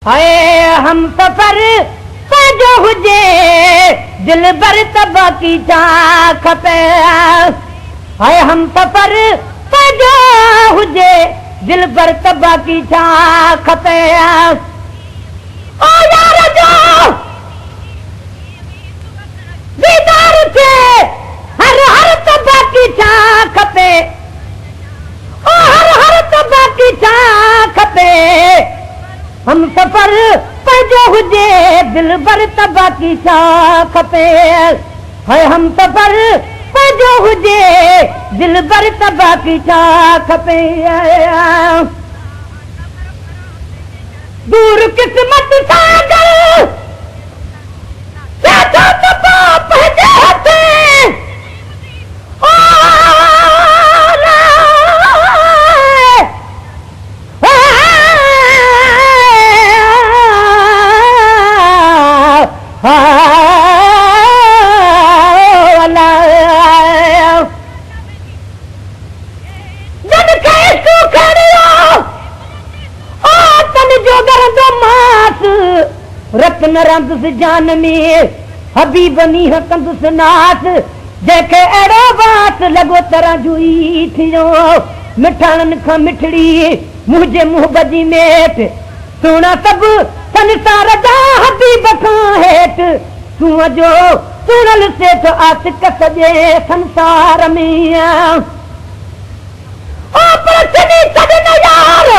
हाय हम सफर पंहिंजो हुजे दिल भर तबा की छा खपे। हाय हम सफर पंहिंजो हुजे दिल भर तबा की छा खपे। ओ यार जो दीदार थे हर हर तबा की छा खपे। ओ हर हर तबा की छा खपे। हम सफर पंहिंजो हुजे दिल भर तबा की छा खपे। हाय हम सफर पंहिंजो हुजे दिल भर तबा की छा खपे। दूर किस्मत सां गॾु तबा पंहिंजे हथ। रतन रंदुस जान में हबीबनी कंदुस नास जंहिंखे अहिड़ो बास लॻो तरह जुई थियो। मिठाणनि खां मिठड़ी मुंहिंजे मुंहुं बजी मेट सुहिणा सभु संसार जा हबीब खां हेठि तूं जो सुणल सेठ आशिक सॼे संसार में। ओ परसनी छॾ यार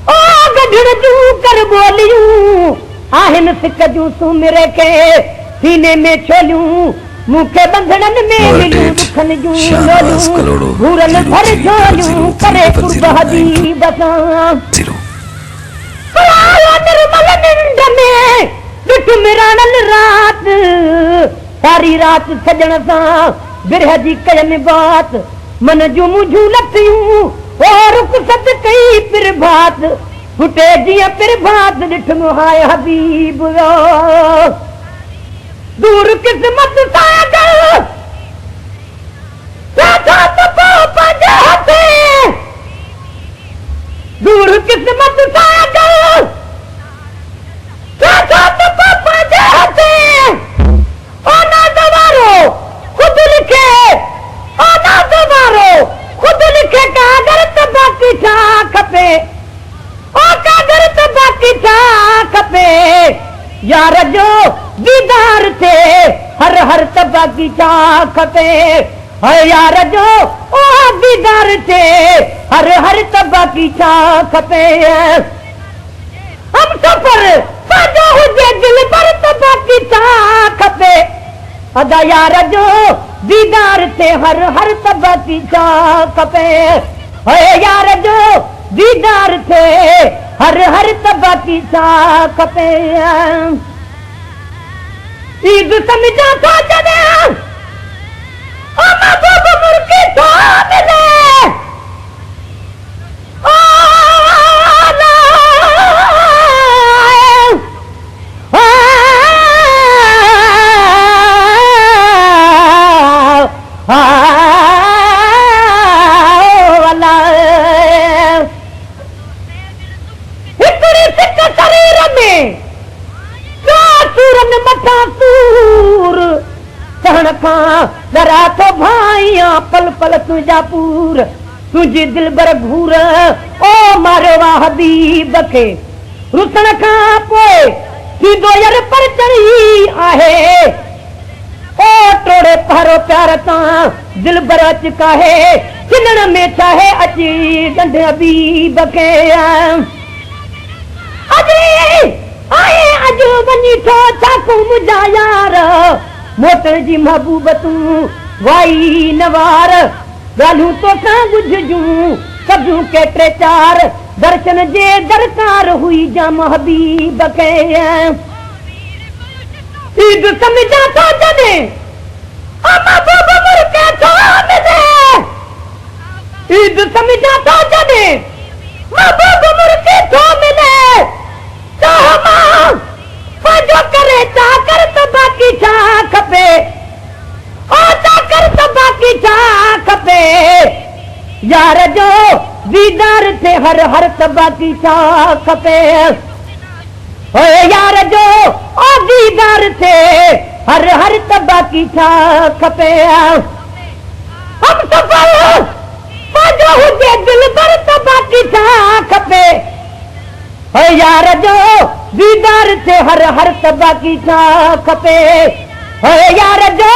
ओ गढड़ जूं कर ॿोलियूं आहिनि सिक जूं सुमिरे खे सीने में छोलियूं मूंखे बंधड़नि में मिलियूं दुखनि जूं लोलियूं घूरल भर झोलियूं करे कुर्ब हबीब सां। निर्मल निंड में ॾिठ मिराणल रात सारी रात सजण सां बिरह जी कयनि बात मन जूं मुंझूं लथियूं और रुखसत कई प्रभात फुटे जीअं प्रभात ॾिठ हाय हबीब दूर किस्मत सां गॾु तबा पंहिंजे हथ। दूर किस्मत सां गॾु तबा पंहिंजे हथ। ओ ना दवारो खुद लिखे ओ ना दवारो खुद लिखे कागर तबा की छा खपे। ओ कागर तबा की छा खपे। यार जो दीदार थे हर हर तबा की छा खपे। यार जो ओ दीदार थे हर हर तबा की छा खपे। हम सफर पंहिंजो हुजे दिल भर तबा की छा खपे। अदा यार जो दीदार थे हर हर तबा की छा खपे। यार जो दीदार थे हर हर तबा की छा खपे। ईद समझा था जॾहिं महबूब मुर्गी थो मिले। डरा थो भाइया पल पल तुंहिंजा पूर तुंहिंजी दिल भर घूर ओ मारियो वाह हबीब खे रुसण खां पोइ थींदो यार पर चढ़ी आहे। ओ टोड़े पहरो प्यार तां दिल भर अच काहे चिनण में चाहे अची ॾंढ हबीब खे। अॼु वञी थो चाकू मुंहिंजा यार मोटर जी महबूब तूं वाई नवार ॻाल्हियूं तोसां ॿुझजूं सभु के टे चार दर्शन जे दरकार हुई जाम हबीब खे। ईद समझा थो जॾहिं महबूब मुर्गे थो मिले। ईद समझा थो जॾहिं महबूब मुर्गे थो मिले। पंहिंजो करे चाकर तबा की छा खपे। ओ चाकर तबा की छा खपे। यार जो दीदार थे हर हर तबा की छा खपे। ओए यार जो ओ दीदार थे हर हर तबाकी छा खपे हम सफर पाजो हुजे दिल पर तबाकी छा खपे ओए यार जो दीदार थे हर हर तबाकी छा खपे ओए यार जो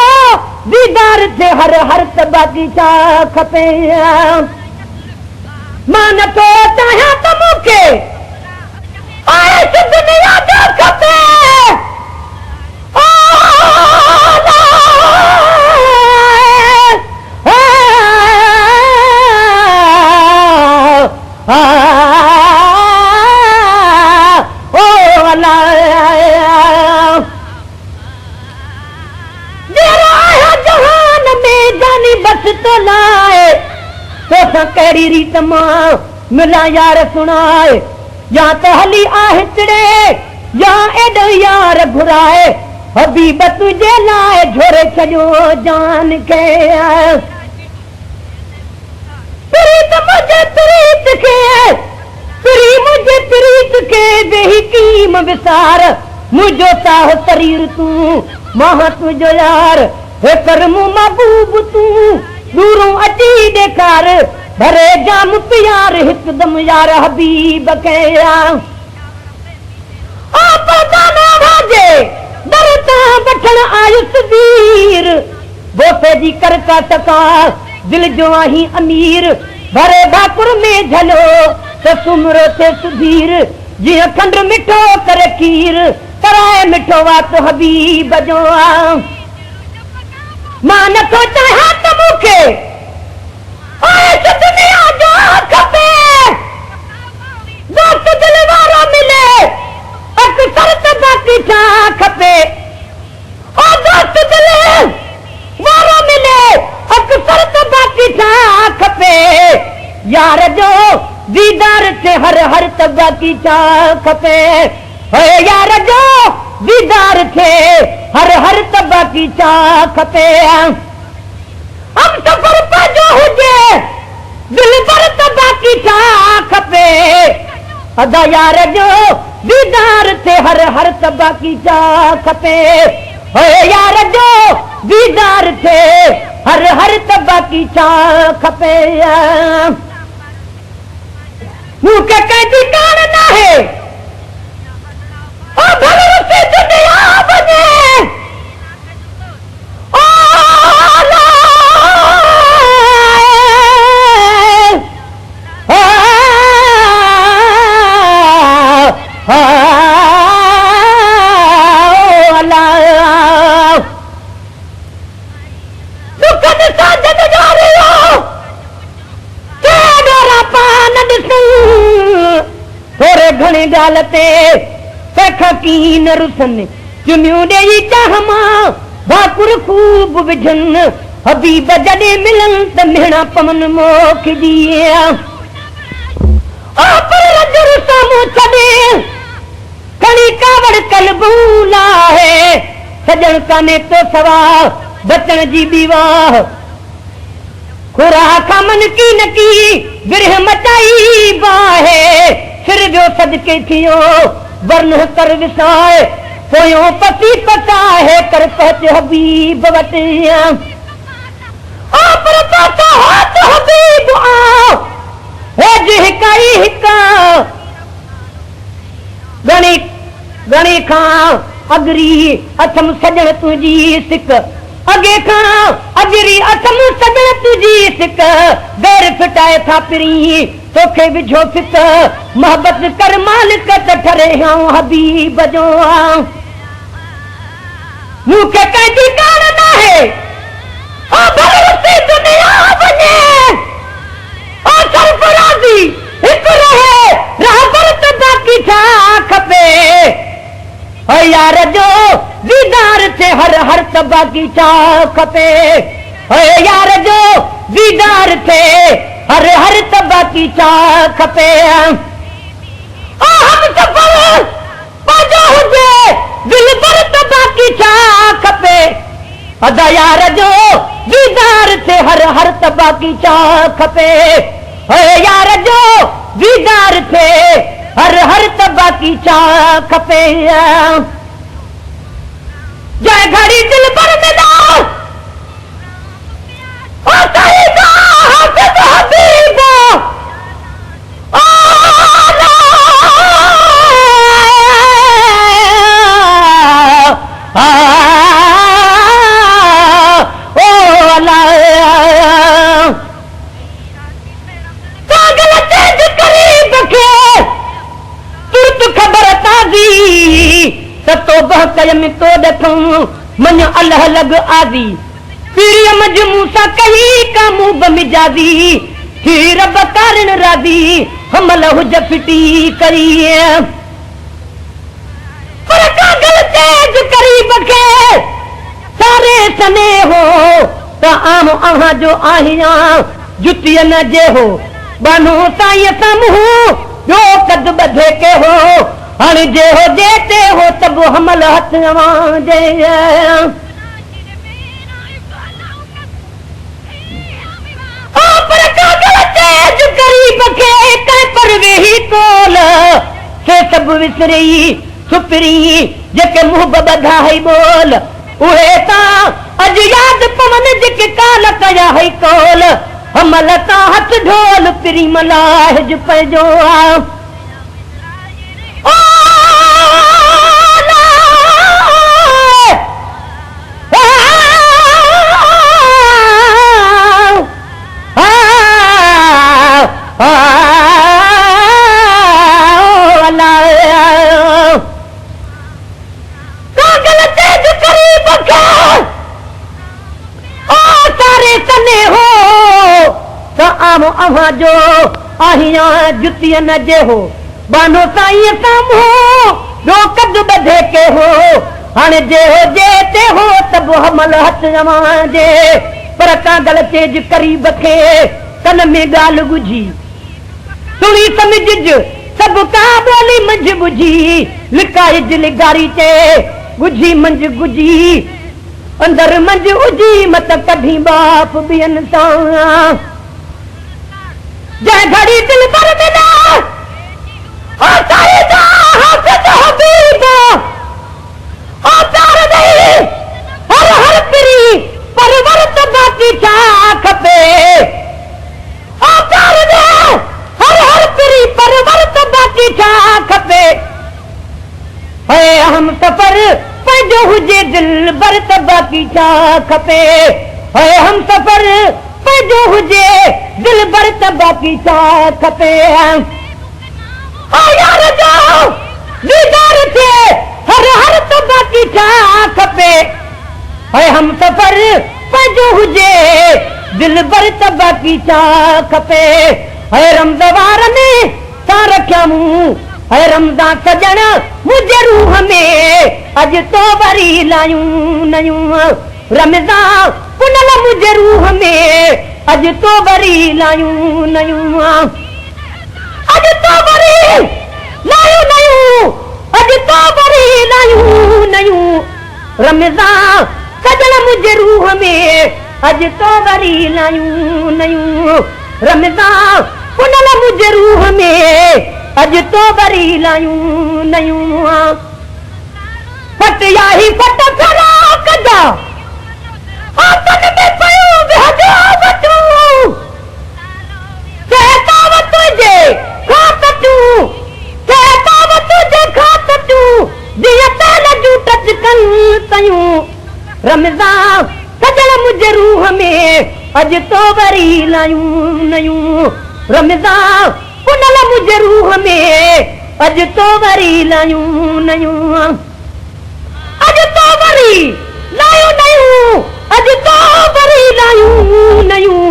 दीदार थे हर हर तबाकी छा खपे मां नथो चाहियां त मूंखे दुनिया जो खपे जहान में जानी बस तो लाए तो कहिड़ी रीत मां मिला यार सुनाए या तो हली आहे चिड़े या एड यार घुराए हबीब तुझे लाए झोरे छॾियो जान के प्रीत मुझे प्रीत के प्री मुझे प्रीत के बेही कीम विसार मुझो साह शरीर तू मां तुझो यार हे करमू महबूब तू दूरों अची ॾेखार भरे जाम प्यार हिकदम यार हबीब के आप दाना वाजे दरता बठण आयुस वीर बोसे जी करता टका दिल जो आही अमीर भरे भाकुर में झलो तो सुमरो थे सुधीर जीअं खंड मिठो करे खीर कराए मिठो वात हबीब जो मां नथो चाहियां त मूंखे दुनिया जो खपे दोस्त दिल वारो मिले अक्सर तबाकी छा खपे ओ दोस्त दिल वारो मिले अक्सर तबाकी छा खपे यार जो दीदार थे हर हर तबाकी छा खपे ओए यार जो दीदार थे हर हर तबाकी छा खपे हम सफर पाजो हुजे दिल पर तबाकी छा खपे अदा यार जो दीदार थे हर हर तबाकी छा खपे ओए यार जो दीदार थे हर हर तबाकी छा खपे मूंखे कंहिंजी कान नाहे ओ भले से दुनिया वञे घणी ॻाल्हि ते सख कीन रुसन चुनियूं ॾेई चाह मां भाकुर खूब विझनि हबीब जॾहिं मिलनि त मेणा पवन मोखजी साम्हूं छॾे खणी कावड़ कलबूं लाहे सजण काने तो सवा बचण जी बीवाह खुरा खामन की न की विरह मचाई बाहे फिर जो सदके थियो वर्ण कर विसाए पोयो पति पताए कर पहुंच हबीब वटिया पर पासा हाथ हबीब आ हे जिकाई हिका गणी गणी खां अगरी अथम सजण तुझी सिक अगे खां अजरी अथम सजण तुझी सिक गैर फिटाए था पिरी तोखे विझो फिक मोहब्बत कर मालिक त ठरे हूं हबीब जो मूंखे कंहिंजी कान नाहे ओ भले से दुनिया वञे ओ सरफराज़ी हिकु रहे रहबर त बाक़ी छा खपे ओ यार जो दीदार थे हर हर त बाक़ी छा खपे ओ यार जो दीदार थे हर हर तबाकी छा खपे हम सफर पाजो हुजे दिल पर तबाकी छा खपे अदा यार जो दीदार थे हर हर तबाकी छा खपे यार जो दीदार थे हर हर तबाकी चा खपे जय घड़ी दिल पर मिला ओ सईदा हसद हबीबा में तो दखूं मन अल्लाह लग आजी पीर मजमूसा कही का मुंह बमिजाजी ही रब कारण राजी हमल हुज फिटी करिए पर कागल तेज करीब के सारे सने हो त आम अहां जो आहिया जुतिय न जे हो बनो ताई समूह जो कद बधे के हो हण जे हो जेते हो तब हमल हथ आवाजे पर कागल तेज करीब के कह पर वेही कोल से सब विसरी सुपरी जेके मुंह बधाई बोल उहे ता अज याद पवन जेके काल कया है कोल हमल ता हथ ढोल पिरी मलाह पे जो अहां जो आहिया जुतिय न जे हो बानो साईं सामो रो कद बधे के हो हण जे हो जेते हो तब हमल हथ अवाजे पर कागल तेज करीब के कन में गाल गुझी सुनी समझ सब का बोली मंझ बुझी लिकाई दिल गारी चे गुझी मंझ गुझी अंदर मंझ उजी मत कढी बाप बियन सां जय घड़ी दिल पर मिला ओ सईदा हसद हबीबा ओ प्यार नहीं हर हर पिरी परवरत बाकी छा खपे ओ प्यार नहीं हर हर पिरी परवरत बाकी छा खपे है हम सफर पंहिंजो हुजे दिल बरत बाकी छा खपे है हम सफर जो हुजे दिल बरत बाकी छा खपे यार जाओ दीदार थे हर हर तबाकी छा खपे है हम सफर पंहिंजो हुजे दिल बरत बाकी छा खपे है रमज़वार में सा रखिया मूं है रमज़ान सजण मुझे रूह में अज तो वरी लायूं नयूं रमज़ान पुनल मुझे रूह में अज तो वरी लायूं नयूं अज तो वरी लायूं नयूं अज तो वरी लायूं नयूं रमज़ान सजन मुझे रूह में अज तो वरी लायूं नयूं रमज़ान पुनल मुझे रूह में अज तो वरी लायूं नयूं फट याही फट फरा कदा आतन में पयो बेहजा बचू सहताव तुझे खातू सहताव तुझे खातू जिया तेल जूटच कन तयूं रमज़ान सजन मुझे रूह में अज तो वरी लायूं नयूं रमज़ान पुनल मुझे रूह में अज तो वरी लायूं नयूं अज तो वरी लायूं नयूं अज तो वरी लायूं नयूं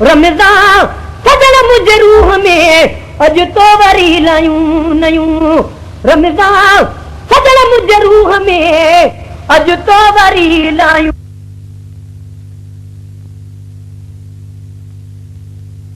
रमज़ान सजन मुझे रूह में अज तो वरी लायूं नयूं रमज़ान सजन मुझे रूह में अज तो वरी लायूं